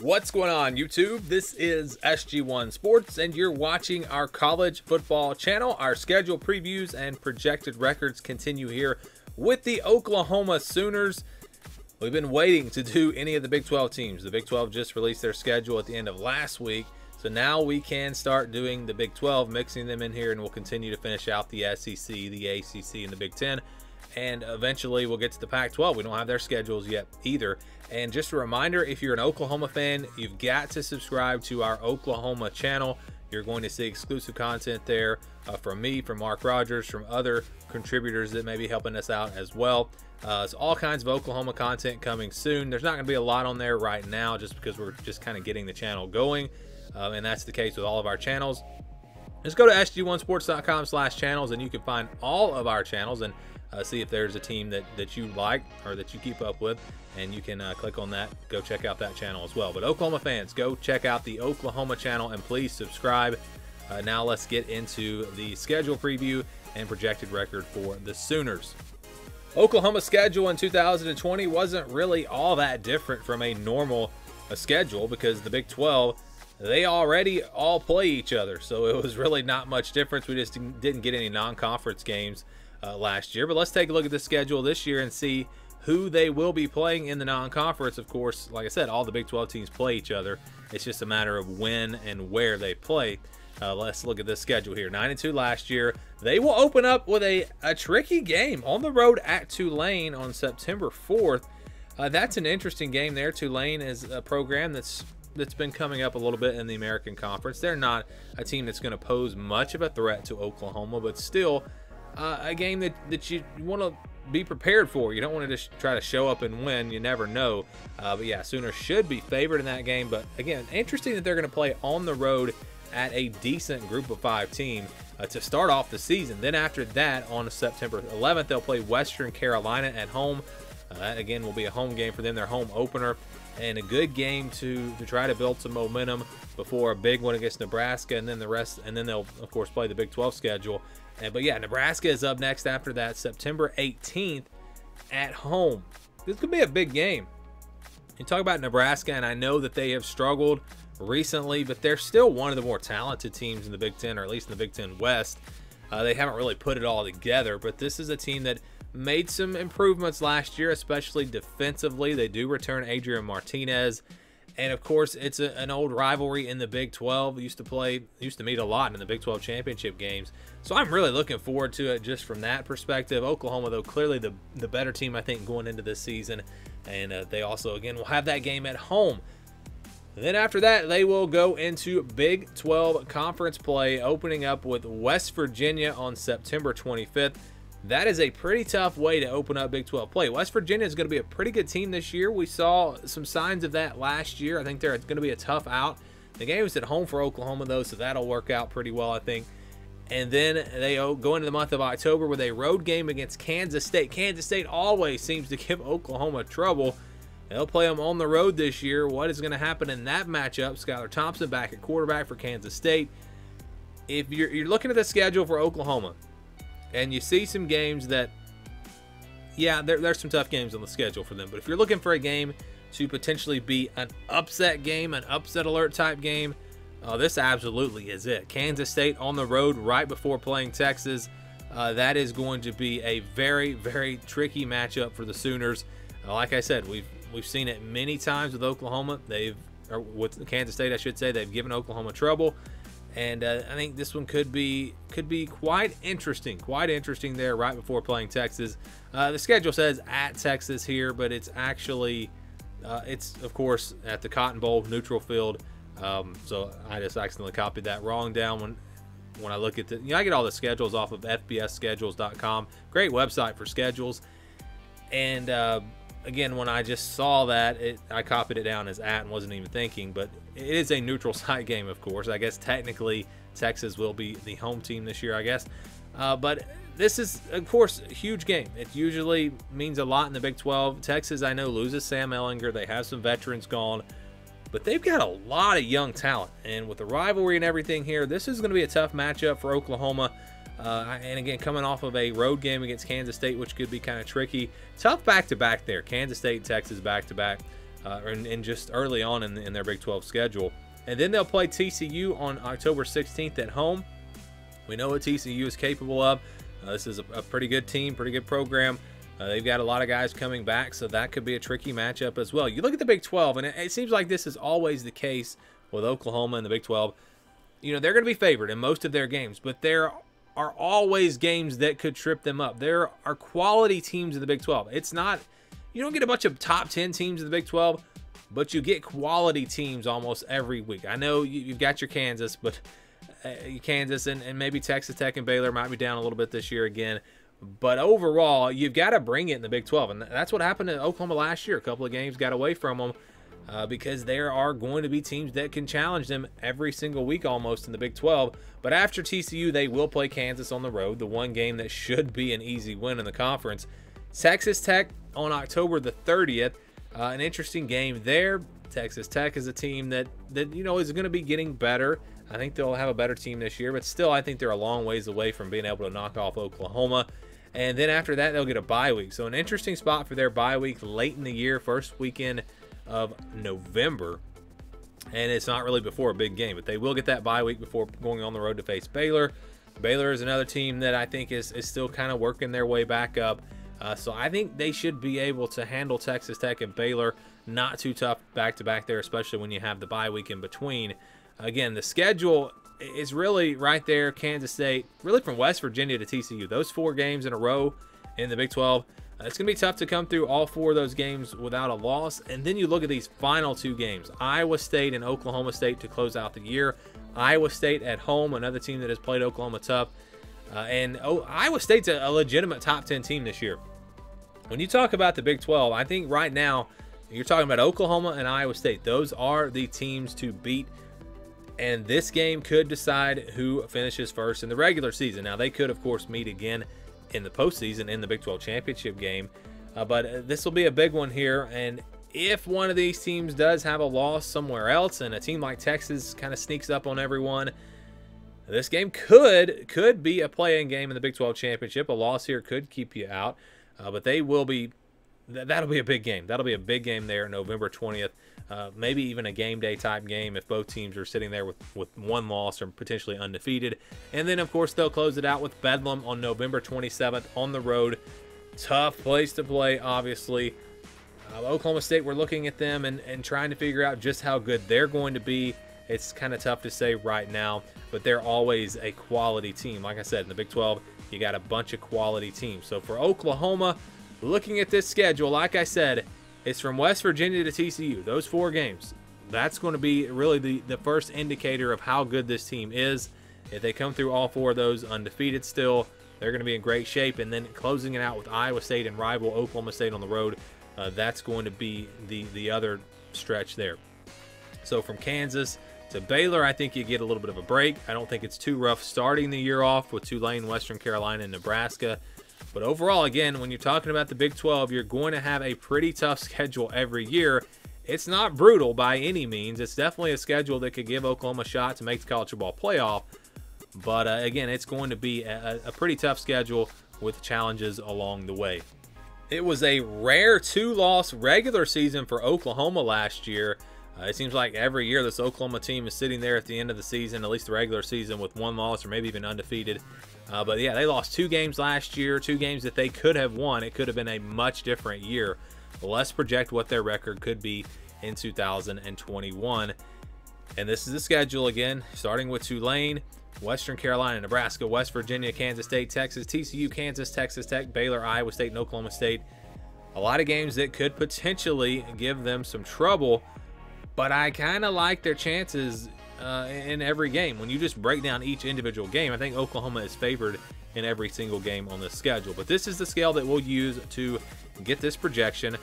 What's going on, YouTube? This is SG1 Sports, and you're watching our college football channel. Our schedule previews and projected records continue here with the Oklahoma Sooners. We've been waiting to do any of the Big 12 teams. The Big 12 just released their schedule at the end of last week, so now we can start doing the Big 12, mixing them in here, and we'll continue to finish out the SEC, the ACC, and the Big 10. And eventually we'll get to the Pac-12. We don't have their schedules yet either. And just a reminder, if you're an Oklahoma fan, you've got to subscribe to our Oklahoma channel. You're going to see exclusive content there from me, from Mark Rogers, from other contributors that may be helping us out as well. So all kinds of Oklahoma content coming soon. There's not going to be a lot on there right now just because we're just kind of getting the channel going. And that's the case with all of our channels. Just go to sg1sports.com/channels and you can find all of our channels and see if there's a team that you like or that you keep up with, and you can click on that. Go check out that channel as well. But Oklahoma fans, go check out the Oklahoma channel and please subscribe. Now let's get into the schedule preview and projected record for the Sooners. Oklahoma's schedule in 2020 wasn't really all that different from a normal schedule because the Big 12, they already all play each other, so it was really not much difference. We just didn't get any non-conference games last year. But let's take a look at the schedule this year and see who they will be playing in the non-conference. Of course, like I said, all the Big 12 teams play each other. It's just a matter of when and where they play. Let's look at this schedule here. 9-2 last year. They will open up with a tricky game on the road at Tulane on September 4th. That's an interesting game there. Tulane is a program that's been coming up a little bit in the American Conference. They're not a team that's going to pose much of a threat to Oklahoma, but still a game that you want to be prepared for. You don't want to just try to show up and win. You never know. But yeah, Sooners should be favored in that game. But again, interesting that they're going to play on the road at a decent Group of 5 team to start off the season. Then after that, on September 11th, they'll play Western Carolina at home. That again will be a home game for them, their home opener, and a good game to try to build some momentum before a big one against Nebraska, and then the rest, and then they'll of course play the Big 12 schedule. But yeah, Nebraska is up next after that, September 18th at home. This could be a big game. You talk about Nebraska, and I know that they have struggled recently, but they're still one of the more talented teams in the Big 10, or at least in the Big 10 West. They haven't really put it all together, but this is a team that made some improvements last year, especially defensively. They do return Adrian Martinez. And of course, it's an old rivalry in the Big 12. Used to meet a lot in the Big 12 championship games. So I'm really looking forward to it just from that perspective. Oklahoma, though, clearly the better team, I think, going into this season. And they also, again, will have that game at home. Then after that, they will go into Big 12 conference play, opening up with West Virginia on September 25th. That is a pretty tough way to open up Big 12 play. West Virginia is going to be a pretty good team this year. We saw some signs of that last year. I think they're going to be a tough out. The game is at home for Oklahoma, though, so that'll work out pretty well, I think. And then they go into the month of October with a road game against Kansas State. Kansas State always seems to give Oklahoma trouble. They'll play them on the road this year. What is going to happen in that matchup? Skylar Thompson back at quarterback for Kansas State. If you're looking at the schedule for Oklahoma, and you see some games that, yeah, there's some tough games on the schedule for them. But if you're looking for a game to potentially be an upset game, an upset alert type game, this absolutely is it. Kansas State on the road right before playing Texas. That is going to be a very, very tricky matchup for the Sooners. Like I said, we've seen it many times with Oklahoma. Or with Kansas State, I should say, they've given Oklahoma trouble. And I think this one could be quite interesting there right before playing Texas. The schedule says at Texas here, but it's actually, it's of course at the Cotton Bowl neutral field. So I just accidentally copied that wrong down when I look at I get all the schedules off of fbsschedules.com. Great website for schedules. And again, when I just saw that, I copied it down as at and wasn't even thinking, but it is a neutral site game, of course. I guess technically Texas will be the home team this year, I guess. But this is, of course, a huge game. It usually means a lot in the Big 12. Texas, I know, loses Sam Ehlinger. They have some veterans gone, but they've got a lot of young talent. And with the rivalry and everything here, this is going to be a tough matchup for Oklahoma. And again, coming off of a road game against Kansas State, which could be kind of tricky. Tough back-to-back there. Kansas State, Texas back-to-back. and just early on in their Big 12 schedule. And then they'll play TCU on October 16th at home. We know what TCU is capable of. This is a pretty good team, pretty good program. They've got a lot of guys coming back, so that could be a tricky matchup as well. You look at the Big 12, and it seems like this is always the case with Oklahoma and the Big 12. You know, they're going to be favored in most of their games, but there are always games that could trip them up. There are quality teams in the Big 12. It's not, you don't get a bunch of top 10 teams in the Big 12, but you get quality teams almost every week. I know you've got your Kansas, but Kansas and maybe Texas Tech and Baylor might be down a little bit this year again. But overall, you've got to bring it in the Big 12. And that's what happened to Oklahoma last year. A couple of games got away from them because there are going to be teams that can challenge them every single week almost in the Big 12. But after TCU, they will play Kansas on the road, the one game that should be an easy win in the conference. Texas Tech on October the 30th. An interesting game there. Texas Tech is a team that you know is going to be getting better. I think they'll have a better team this year, but still I think they're a long ways away from being able to knock off Oklahoma. And then after that, they'll get a bye week. So an interesting spot for their bye week late in the year, first weekend of November. And it's not really before a big game, but they will get that bye week before going on the road to face Baylor. Baylor is another team that I think is still kind of working their way back up. So I think they should be able to handle Texas Tech and Baylor. Not too tough back-to-back there, especially when you have the bye week in between. Again, the schedule is really right there. Kansas State, really from West Virginia to TCU. Those 4 games in a row in the Big 12. It's going to be tough to come through all 4 of those games without a loss. And then you look at these final 2 games. Iowa State and Oklahoma State to close out the year. Iowa State at home, another team that has played Oklahoma tough. Iowa State's a legitimate top 10 team this year. When you talk about the Big 12, I think right now you're talking about Oklahoma and Iowa State. Those are the teams to beat. And this game could decide who finishes first in the regular season. Now, they could, of course, meet again in the postseason in the Big 12 championship game. But this will be a big one here. And if one of these teams does have a loss somewhere else and a team like Texas kind of sneaks up on everyone, this game could be a play-in game in the Big 12 championship. A loss here could keep you out. But they will be that'll be a big game. That'll be a big game there November 20th. Maybe even a game day type game if both teams are sitting there with one loss or potentially undefeated. And then, of course, they'll close it out with Bedlam on November 27th on the road. Tough place to play, obviously. Oklahoma State, we're looking at them and trying to figure out just how good they're going to be. It's kind of tough to say right now, but they're always a quality team. Like I said, in the Big 12, you got a bunch of quality teams. So for Oklahoma, looking at this schedule, like I said, it's from West Virginia to TCU. Those 4 games. That's going to be really the first indicator of how good this team is. If they come through all 4 of those undefeated still, they're going to be in great shape. And then closing it out with Iowa State and rival Oklahoma State on the road, that's going to be the other stretch there. So from Kansas to Baylor, I think you get a little bit of a break. I don't think it's too rough starting the year off with Tulane, Western Carolina, and Nebraska. But overall, again, when you're talking about the Big 12, you're going to have a pretty tough schedule every year. It's not brutal by any means. It's definitely a schedule that could give Oklahoma a shot to make the college football playoff. But again, it's going to be a pretty tough schedule with challenges along the way. It was a rare 2-loss regular season for Oklahoma last year. It seems like every year this Oklahoma team is sitting there at the end of the season, at least the regular season, with 1 loss or maybe even undefeated. But yeah, they lost 2 games last year, 2 games that they could have won. It could have been a much different year. Let's project what their record could be in 2021. And this is the schedule again, starting with Tulane, Western Carolina, Nebraska, West Virginia, Kansas State, Texas, TCU, Kansas, Texas Tech, Baylor, Iowa State, and Oklahoma State. A lot of games that could potentially give them some trouble, but I kind of like their chances in every game. When you just break down each individual game, I think Oklahoma is favored in every single game on this schedule. But this is the scale that we'll use to get this projection.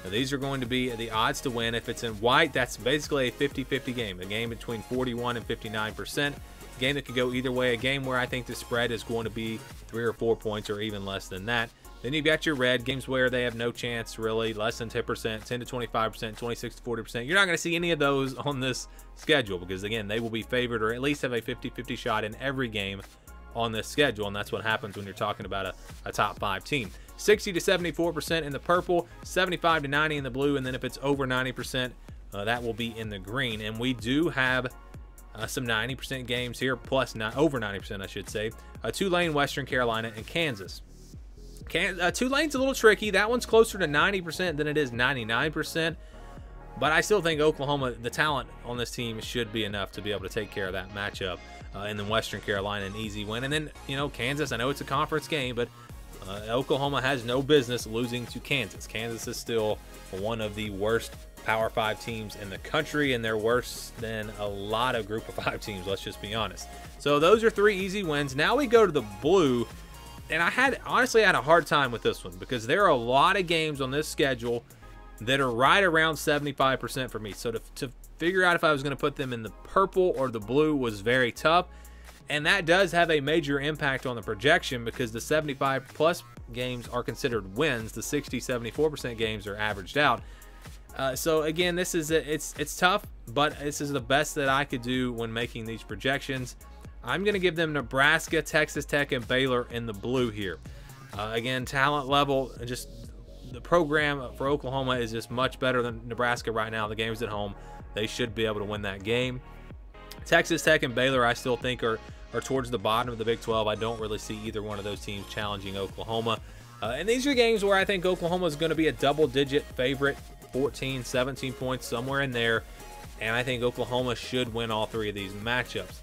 Now, these are going to be the odds to win. If it's in white, that's basically a 50-50 game, a game between 41 and 59%. A game that could go either way, a game where I think the spread is going to be 3 or 4 points or even less than that. Then you've got your red games where they have no chance, really, less than 10%, 10 to 25%, 26 to 40%. You're not going to see any of those on this schedule because, again, they will be favored or at least have a 50-50 shot in every game on this schedule, and that's what happens when you're talking about a top 5 team. 60 to 74% in the purple, 75 to 90 in the blue, and then if it's over 90%, that will be in the green. And we do have some 90% games here, plus over 90%, I should say. Tulane, Western Carolina, and Kansas. Tulane's a little tricky. That one's closer to 90% than it is 99%. But I still think Oklahoma, the talent on this team should be enough to be able to take care of that matchup. And then Western Carolina, an easy win. And then, you know, Kansas, I know it's a conference game, but Oklahoma has no business losing to Kansas. Kansas is still one of the worst Power 5 teams in the country, and they're worse than a lot of Group of 5 teams, let's just be honest. So those are 3 easy wins. Now we go to the blue, and I honestly had a hard time with this one because there are a lot of games on this schedule that are right around 75% for me. So to figure out if I was going to put them in the purple or the blue was very tough. And that does have a major impact on the projection because the 75+ games are considered wins. The 60-74% games are averaged out. So again, this is it's tough, but this is the best that I could do when making these projections. I'm going to give them Nebraska, Texas Tech, and Baylor in the blue here. Again, talent level, just the program for Oklahoma is just much better than Nebraska right now. The game's at home. They should be able to win that game. Texas Tech and Baylor, I still think, are towards the bottom of the Big 12. I don't really see either one of those teams challenging Oklahoma. And these are games where I think Oklahoma is going to be a double-digit favorite, 14, 17 points, somewhere in there. And I think Oklahoma should win all 3 of these matchups.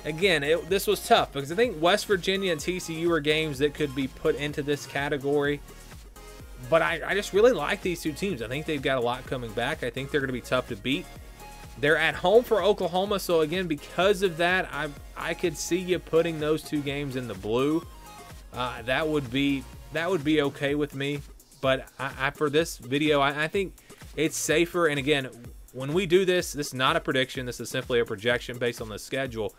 Again, this was tough because I think West Virginia and TCU are games that could be put into this category. But I just really like these 2 teams. I think they've got a lot coming back. I think they're going to be tough to beat. They're at home for Oklahoma, so again, because of that, I could see you putting those 2 games in the blue. That would be okay with me. But for this video, I think it's safer. And again, when we do this is not a prediction. This is simply a projection based on the schedule.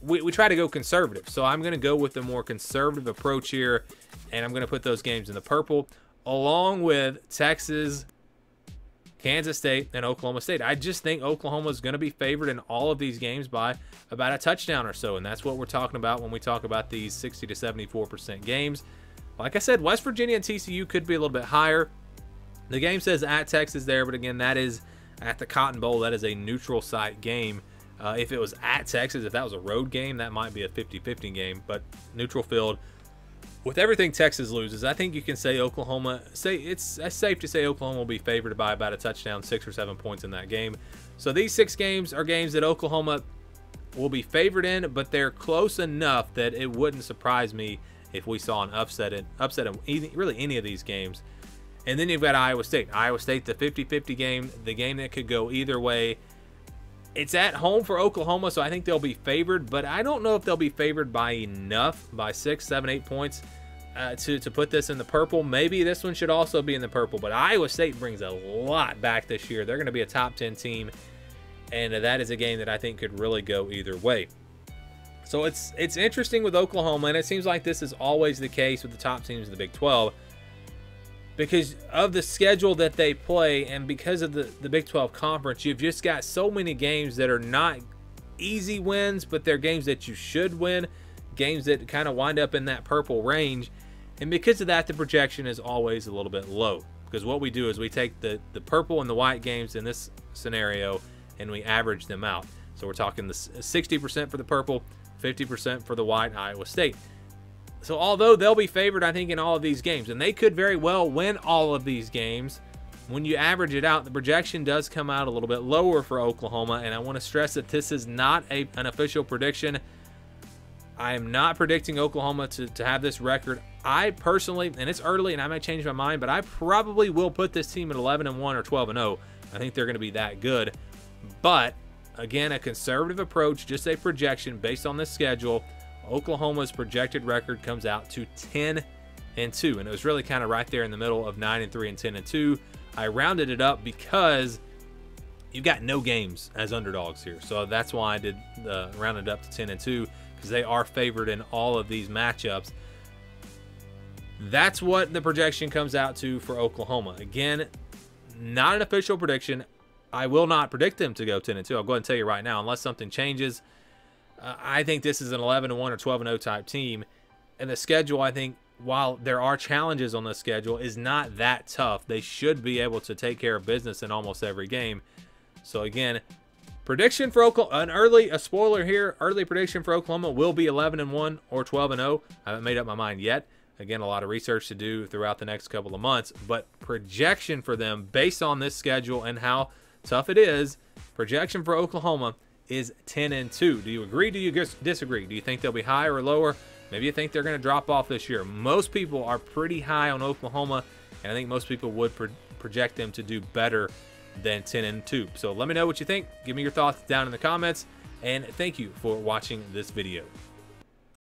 We try to go conservative. So I'm going to go with the more conservative approach here, and I'm going to put those games in the purple, along with Texas, Kansas State, and Oklahoma State. I just think Oklahoma is going to be favored in all of these games by about a touchdown or so, and that's what we're talking about when we talk about these 60 to 74% games. Like I said, West Virginia and TCU could be a little bit higher. The game says at Texas there, but again, that is at the Cotton Bowl. That is a neutral site game. If it was at Texas, if that was a road game, that might be a 50-50 game, but neutral field. With everything Texas loses, I think you can say it's safe to say Oklahoma will be favored by about a touchdown, 6 or 7 points in that game. So these 6 games are games that Oklahoma will be favored in, but they're close enough that it wouldn't surprise me if we saw an upset in really any of these games. And then you've got Iowa State. Iowa State, the 50-50 game, the game that could go either way. It's at home for Oklahoma, so I think they'll be favored, but I don't know if they'll be favored by enough, by 6, 7, 8 points to put this in the purple. Maybe this one should also be in the purple, but Iowa State brings a lot back this year. They're going to be a top 10 team, and that is a game that I think could really go either way. So it's interesting with Oklahoma, and it seems like this is always the case with the top teams in the Big 12. Because of the schedule that they play and because of the Big 12 Conference, you've just got so many games that are not easy wins, but they're games that you should win, games that kind of wind up in that purple range. And because of that, the projection is always a little bit low. Because what we do is we take the purple and the white games in this scenario and we average them out. So we're talking the 60% for the purple, 50% for the white, Iowa State. So although they'll be favored, I think, in all of these games, and they could very well win all of these games, when you average it out, the projection does come out a little bit lower for Oklahoma, and I want to stress that this is not an official prediction. I am not predicting Oklahoma to have this record. I personally, and it's early and I might change my mind, but I probably will put this team at 11-1 or 12-0. I think they're going to be that good. But, again, a conservative approach, just a projection based on this schedule. Oklahoma's projected record comes out to 10-2, and it was really kind of right there in the middle of 9-3 and 10-2. I rounded it up because you've got no games as underdogs here, so that's why I did round it up to 10-2, because they are favored in all of these matchups. That's what the projection comes out to for Oklahoma. Again, not an official prediction. I will not predict them to go 10-2. I'll go ahead and tell you right now, unless something changes. I think this is an 11-1 or 12-0 type team, and the schedule, I think, while there are challenges on the schedule, is not that tough. They should be able to take care of business in almost every game. So again, prediction for Oklahoma, a spoiler here, early prediction for Oklahoma will be 11-1 or 12-0. I haven't made up my mind yet. Again, a lot of research to do throughout the next couple of months, but projection for them based on this schedule and how tough it is, projection for Oklahoma is 10-2. Do you agree? Do you disagree? Do you think they'll be higher or lower? Maybe you think they're going to drop off this year. Most people are pretty high on Oklahoma, and I think most people would project them to do better than 10-2. So let me know what you think. Give me your thoughts down in the comments, and thank you for watching this video.